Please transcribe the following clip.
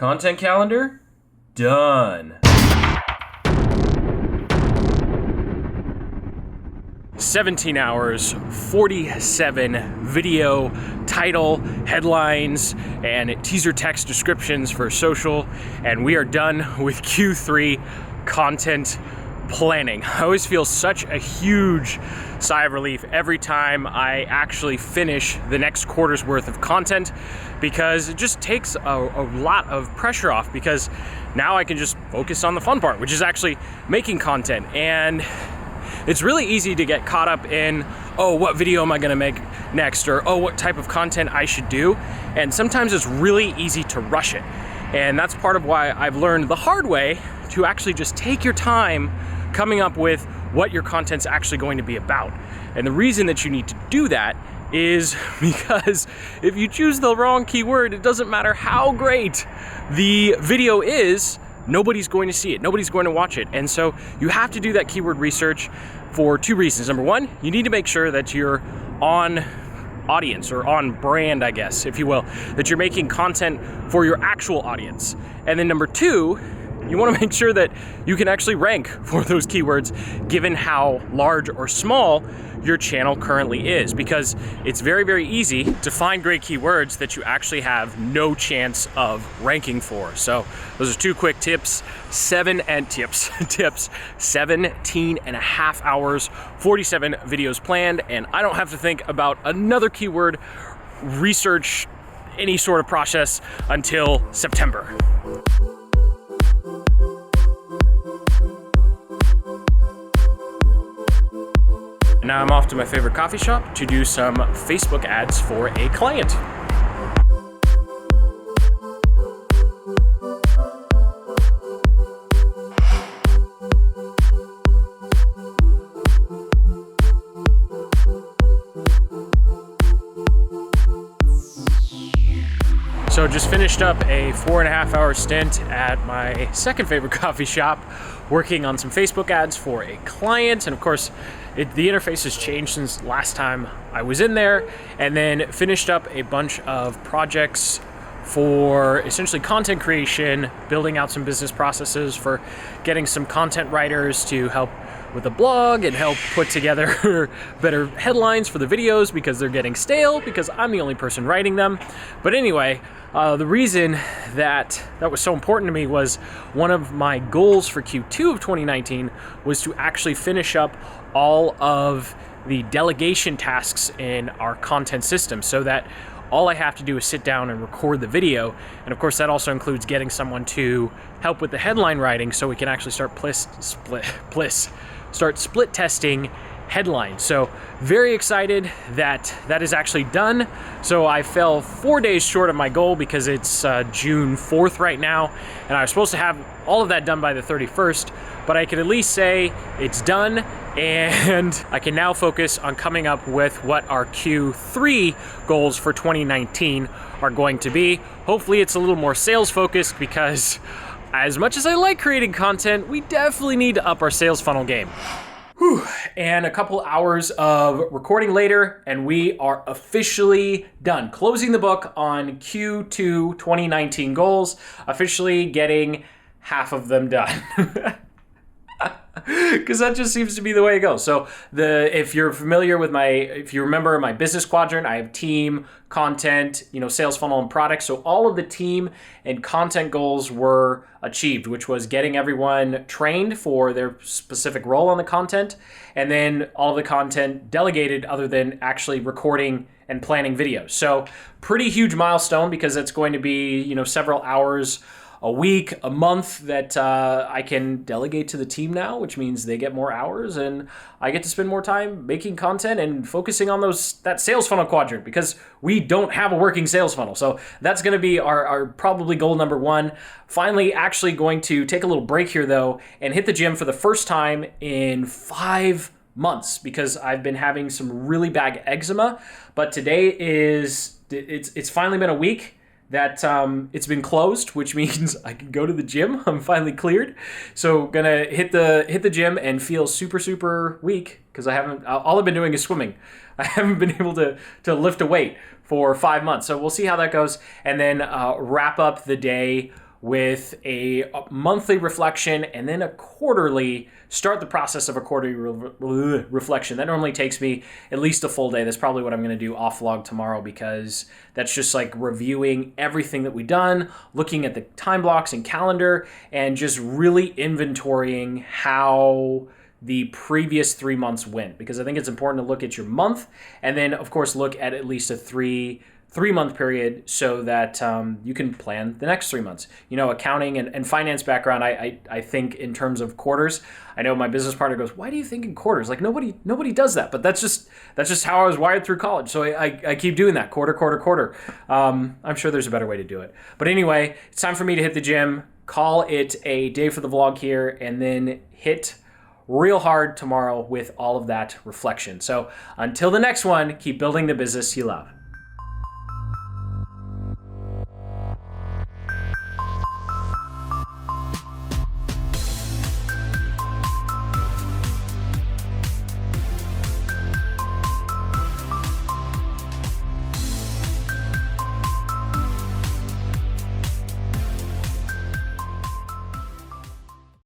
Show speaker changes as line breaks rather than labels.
Content calendar? Done. 17 hours, 47 video, title, headlines, and teaser text descriptions for social, and we are done with Q3 content planning. I always feel such a huge sigh of relief every time I actually finish the next quarter's worth of content, because it just takes a lot of pressure off, because now I can just focus on the fun part, which is actually making content. And it's really easy to get caught up in, oh, what video am I gonna make next? Or, oh, what type of content I should do? And sometimes it's really easy to rush it. And that's part of why I've learned the hard way to actually just take your time coming up with what your content's actually going to be about. And the reason that you need to do that is because if you choose the wrong keyword, it doesn't matter how great the video is, nobody's going to see it, nobody's going to watch it. And so you have to do that keyword research for two reasons. Number one, you need to make sure that you're on audience, or on brand, I guess, if you will, that you're making content for your actual audience. And then number two, you want to make sure that you can actually rank for those keywords given how large or small your channel currently is, because it's very, very easy to find great keywords that you actually have no chance of ranking for. So those are two quick tips. 17 and a half hours, 47 videos planned, and I don't have to think about another keyword research, any sort of process until September. Now I'm off to my favorite coffee shop to do some Facebook ads for a client. So just finished up a 4.5 hour stint at my second favorite coffee shop, working on some Facebook ads for a client. And of course, the interface has changed since last time I was in there, and then finished up a bunch of projects for essentially content creation, building out some business processes for getting some content writers to help with the blog and help put together better headlines for the videos, because they're getting stale because I'm the only person writing them. But anyway, the reason that was so important to me was one of my goals for Q2 of 2019 was to actually finish up all of the delegation tasks in our content system, so that all I have to do is sit down and record the video. And of course, that also includes getting someone to help with the headline writing, so we can actually start split testing headlines. So very excited that that is actually done. So I fell 4 days short of my goal, because it's June 4th right now, and I was supposed to have all of that done by the 31st, but I can at least say it's done, and I can now focus on coming up with what our Q3 goals for 2019 are going to be. Hopefully it's a little more sales focused, because as much as I like creating content, we definitely need to up our sales funnel game. Whew. And a couple hours of recording later, and we are officially done. Closing the book on Q2 2019 goals, officially getting half of them done. Because that just seems to be the way it goes. So if you're familiar with if you remember my business quadrant, I have team, content, sales funnel, and product. So all of the team and content goals were achieved, which was getting everyone trained for their specific role on the content, and then all of the content delegated other than actually recording and planning videos. So pretty huge milestone, because it's going to be, several hours a week, a month that I can delegate to the team now, which means they get more hours and I get to spend more time making content and focusing on that sales funnel quadrant, because we don't have a working sales funnel. So that's going to be our probably goal number one. Finally, actually going to take a little break here though, and hit the gym for the first time in 5 months, because I've been having some really bad eczema. But today it's finally been a week that it's been closed, which means I can go to the gym. I'm finally cleared. So gonna hit the gym and feel super, super weak, because all I've been doing is swimming. I haven't been able to lift a weight for 5 months. So we'll see how that goes. And then wrap up the day with a monthly reflection and then a quarterly, start the process of a quarterly reflection. That normally takes me at least a full day. That's probably what I'm going to do off vlog tomorrow, because that's just like reviewing everything that we've done, looking at the time blocks and calendar, and just really inventorying how the previous 3 months went, because I think it's important to look at your month and then of course look at least a three-month period, so that you can plan the next 3 months. You know, accounting and finance background, I think in terms of quarters. I know my business partner goes, "Why do you think in quarters?" Like nobody does that, but that's just how I was wired through college. So I keep doing that, quarter. I'm sure there's a better way to do it. But anyway, it's time for me to hit the gym, call it a day for the vlog here, and then hit real hard tomorrow with all of that reflection. So until the next one, keep building the business you love.